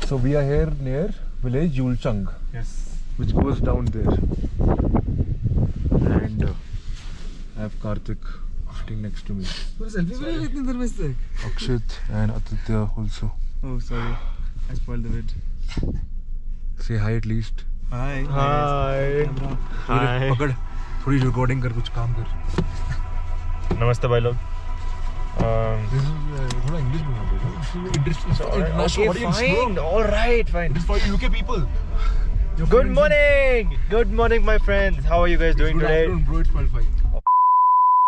So we are here near village Yulchang. Yes. Which goes down there. And I have Karthik sitting next to me. Akshit and Aditya also. Oh, sorry. I spoiled the vid. Say hi at least. Hi. Hi. Hi. पकड़ थोड़ी recording कर कुछ काम कर. नमस्ते भाई लोग. थोड़ा English में बोलो. Interesting. Okay, fine. All right, fine. It's for UK people. Good morning. Good morning, my friends. How are you guys doing Good today? afternoon, bro. It's 12:05.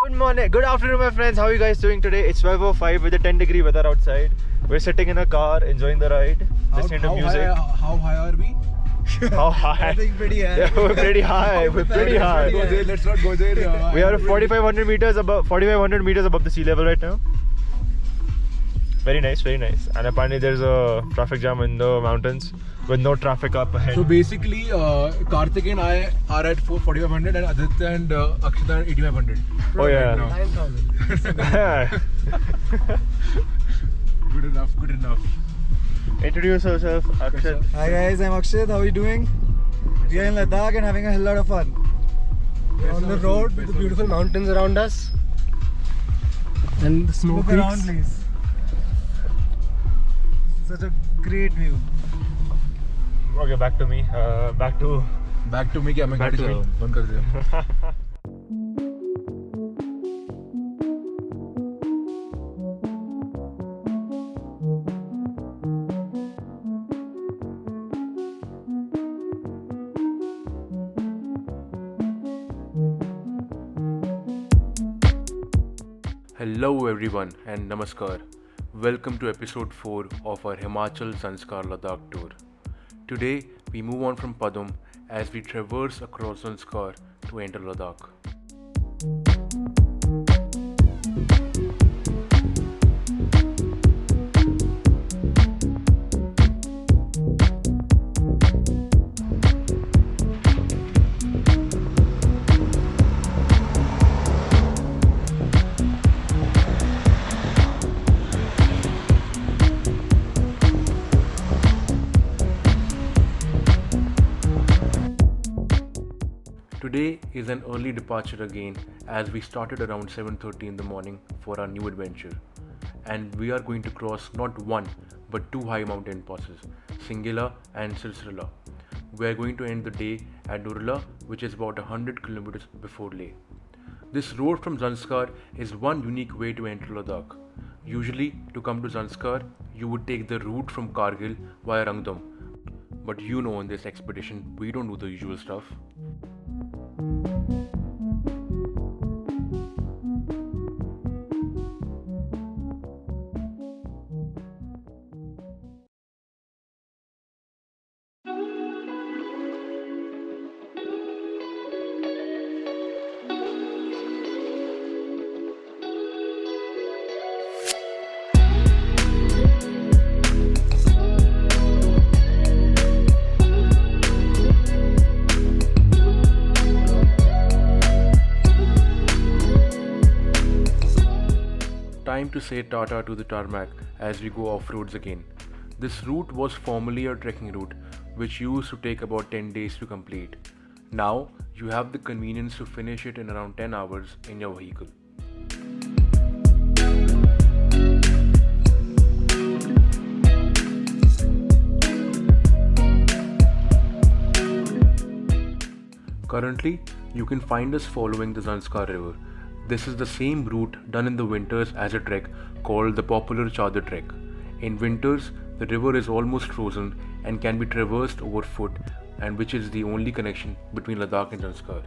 Good morning. Good afternoon, my friends. How are you guys doing today? It's 12:05 with a 10-degree weather outside. We're sitting in a car, enjoying the ride, listening to music. How high are we? How high? I think pretty high. Yeah, we're pretty high. We're pretty high. Let's not go there. We are 4,500 meters above the sea level right now. Very nice, very nice. And apparently there's a traffic jam in the mountains with no traffic up ahead. So basically, Karthik and I are at 4,500 and Aditya and Akshita are 8,500. Oh yeah. Right 9,000. Good enough, good enough. Introduce yourself, Akshat. Hi guys, I'm Akshat. How are you doing? We are in Ladakh and having a hell lot of fun. We're on the road with the beautiful mountains around us. And the snow peaks. Look around, please. Such a great view. Okay, back to me. Back to me क्या मैं गाड़ी चलाऊँ बंद कर दिया. Hello everyone and namaskar. Welcome to episode 4 of our Himachal Zanskar Ladakh tour. Today we move on from Padum as we traverse across Zanskar to enter Ladakh. Today is an early departure again as we started around 7:30 in the morning for our new adventure. And we are going to cross not one but two high mountain passes, Singila and Silsila. We are going to end the day at Nurla, which is about 100 kilometers before Leh. This road from Zanskar is one unique way to enter Ladakh. Usually to come to Zanskar, you would take the route from Kargil via Rangdam. But you know, in this expedition, we don't do the usual stuff. Time to say tata to the tarmac as we go off-roads again. This route was formerly a trekking route which used to take about 10 days to complete. Now you have the convenience to finish it in around 10 hours in your vehicle. Currently, you can find us following the Zanskar River. This is the same route done in the winters as a trek called the popular Chadar Trek. In winters, the river is almost frozen and can be traversed over foot, and which is the only connection between Ladakh and Zanskar.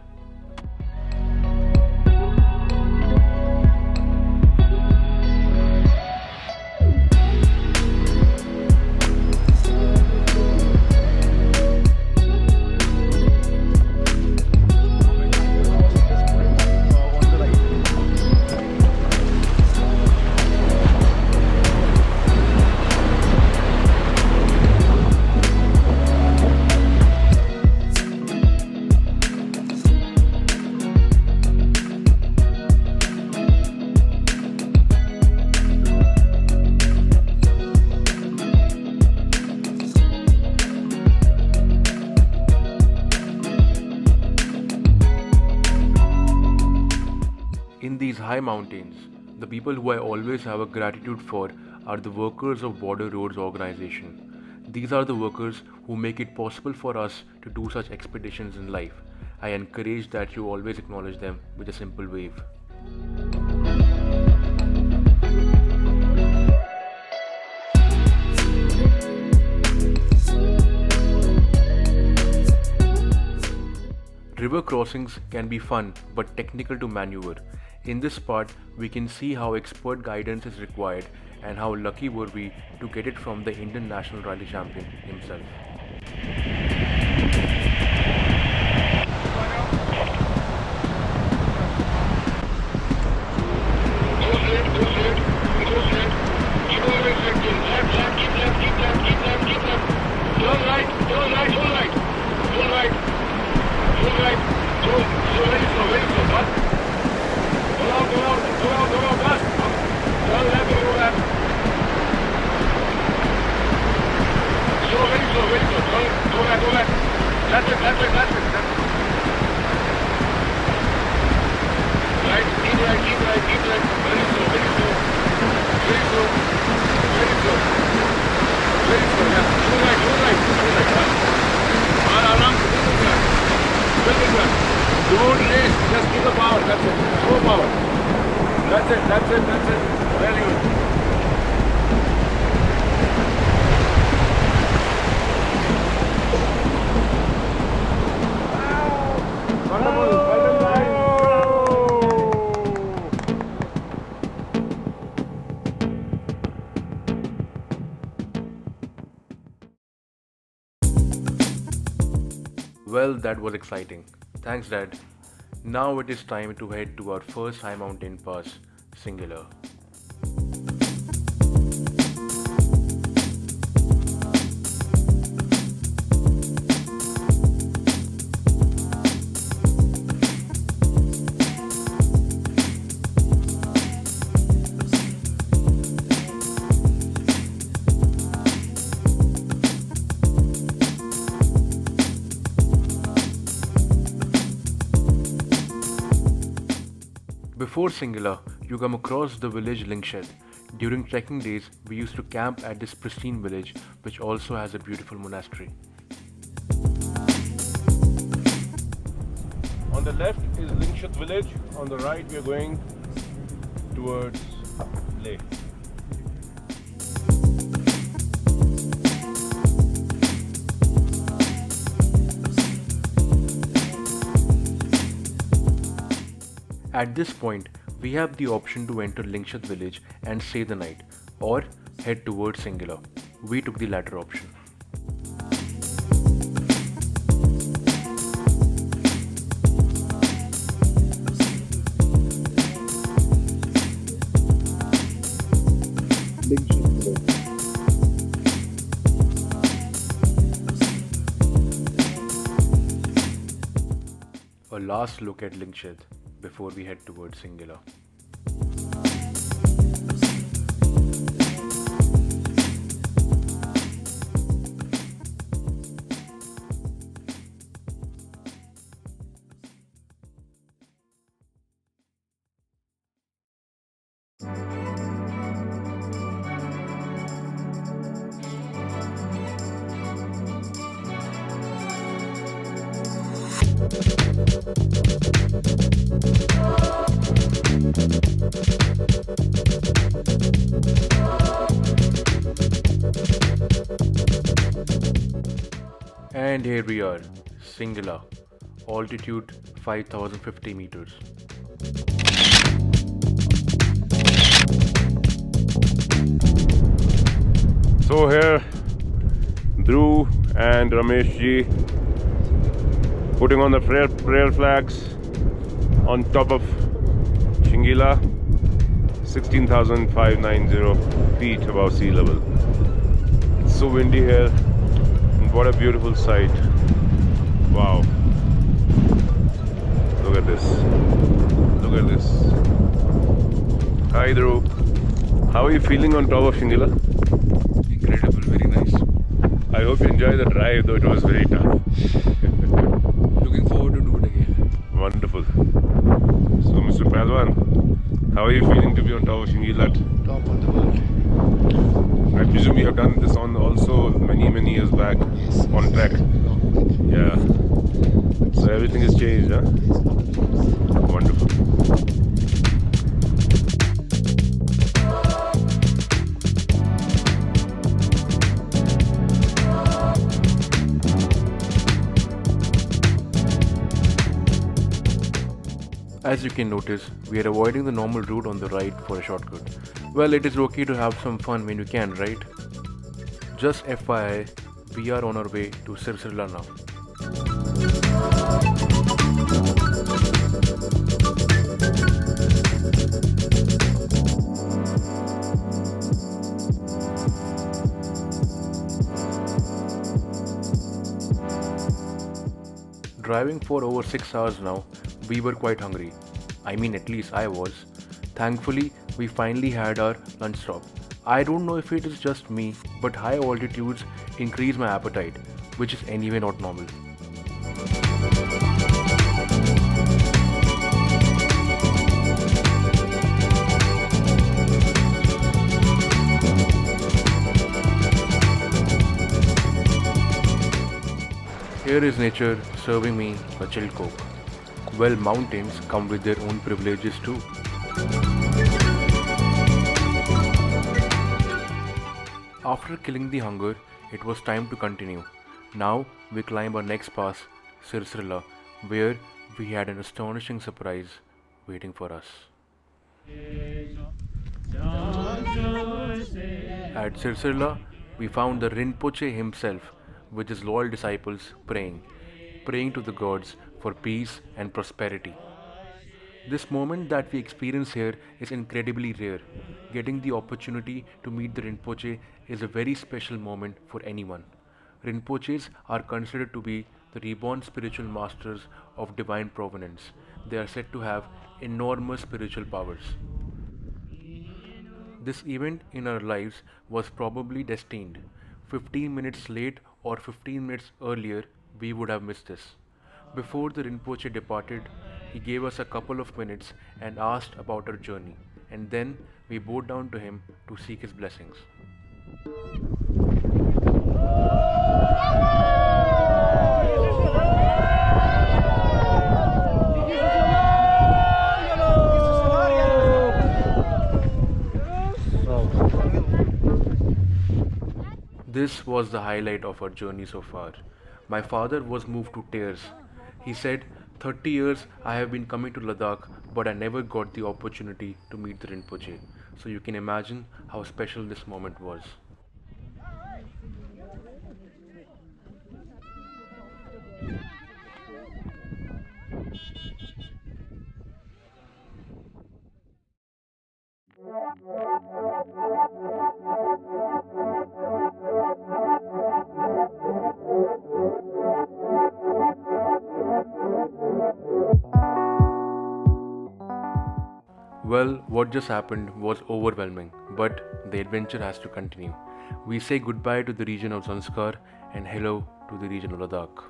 In these high mountains, the people who I always have a gratitude for are the workers of Border Roads Organization. These are the workers who make it possible for us to do such expeditions in life. I encourage that you always acknowledge them with a simple wave. River crossings can be fun but technical to maneuver. In this part, we can see how expert guidance is required and how lucky were we to get it from the Indian national rally champion himself. Don't race, just give the power, that's it. Show power. That's it. Very good. Well, that was exciting. Thanks, Dad. Now it is time to head to our first high mountain pass, Singular. Before Singular, you come across the village Lingshed. During trekking days, we used to camp at this pristine village, which also has a beautiful monastery. On the left is Lingshed village, on the right we are going towards Leh. At this point, we have the option to enter Lingshed village and stay the night, or head towards Singular. We took the latter option. A last look at Lingshed before we head towards Singular. And here we are, Singular, altitude 5050 meters. So here, Dhruv and Ramesh ji putting on the prayer flags on top of Shingila, 16,590 feet above sea level. It's so windy here. What a beautiful sight. Wow. Look at this. Look at this. Hi Dhruv. How are you feeling on top of Shingila? Incredible, very nice. I hope you enjoy the drive, though it was very tough. Looking forward to do it again. Wonderful. So, Mr. Palwan, how are you feeling to be on top of Shingilat? Top of the world. I presume you have done this on also many years back. Yes. On track. Yeah. So everything has changed, huh? Wonderful. As you can notice, we are avoiding the normal route on the right for a shortcut. Well, it is okay to have some fun when you can, right? Just FYI, we are on our way to Sirsila now. Driving for over 6 hours now, we were quite hungry. I mean, at least I was. Thankfully, we finally had our lunch stop. I don't know if it is just me, but high altitudes increase my appetite, which is anyway not normal. Here is nature serving me a chilled coke. Well, mountains come with their own privileges too. After killing the hunger, it was time to continue. Now we climb our next pass, Sirsila, where we had an astonishing surprise waiting for us. At Sirsila, we found the Rinpoche himself with his loyal disciples praying to the gods for peace and prosperity. This moment that we experience here is incredibly rare. Getting the opportunity to meet the Rinpoche is a very special moment for anyone. Rinpoches are considered to be the reborn spiritual masters of divine provenance. They are said to have enormous spiritual powers. This event in our lives was probably destined. 15 minutes late or 15 minutes earlier, we would have missed this. Before the Rinpoche departed, he gave us a couple of minutes and asked about our journey, and then we bowed down to him to seek his blessings. This was the highlight of our journey so far. My father was moved to tears. He said, 30 years I have been coming to Ladakh, but I never got the opportunity to meet the Rinpoche. So you can imagine how special this moment was. Well, what just happened was overwhelming, but the adventure has to continue. We say goodbye to the region of Zanskar and hello to the region of Ladakh.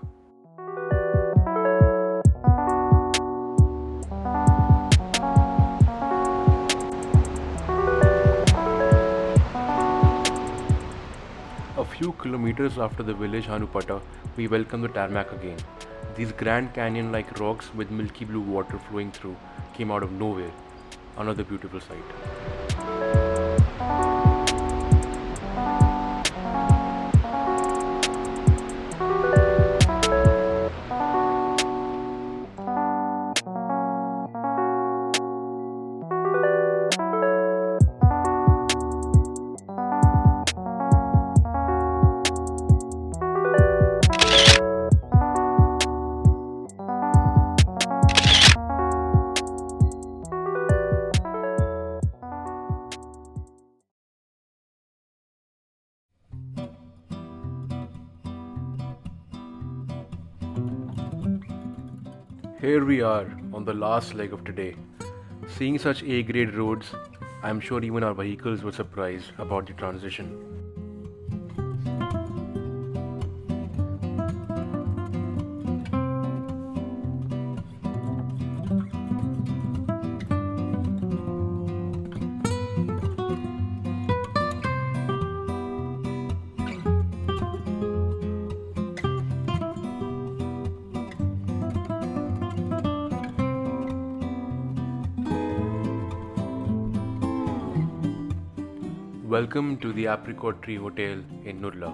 A few kilometers after the village Hanupata, we welcome the tarmac again. These Grand Canyon-like rocks with milky blue water flowing through came out of nowhere. Another beautiful sight. Here we are on the last leg of today. Seeing such A-grade roads, I'm sure even our vehicles were surprised about the transition. Welcome to the Apricot Tree Hotel in Nurla.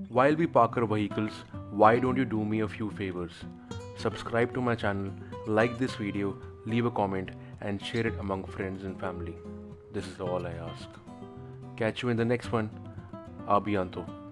While we park our vehicles, why don't you do me a few favors? Subscribe to my channel, like this video, leave a comment and share it among friends and family. This is all I ask. Catch you in the next one. Abhiyanto.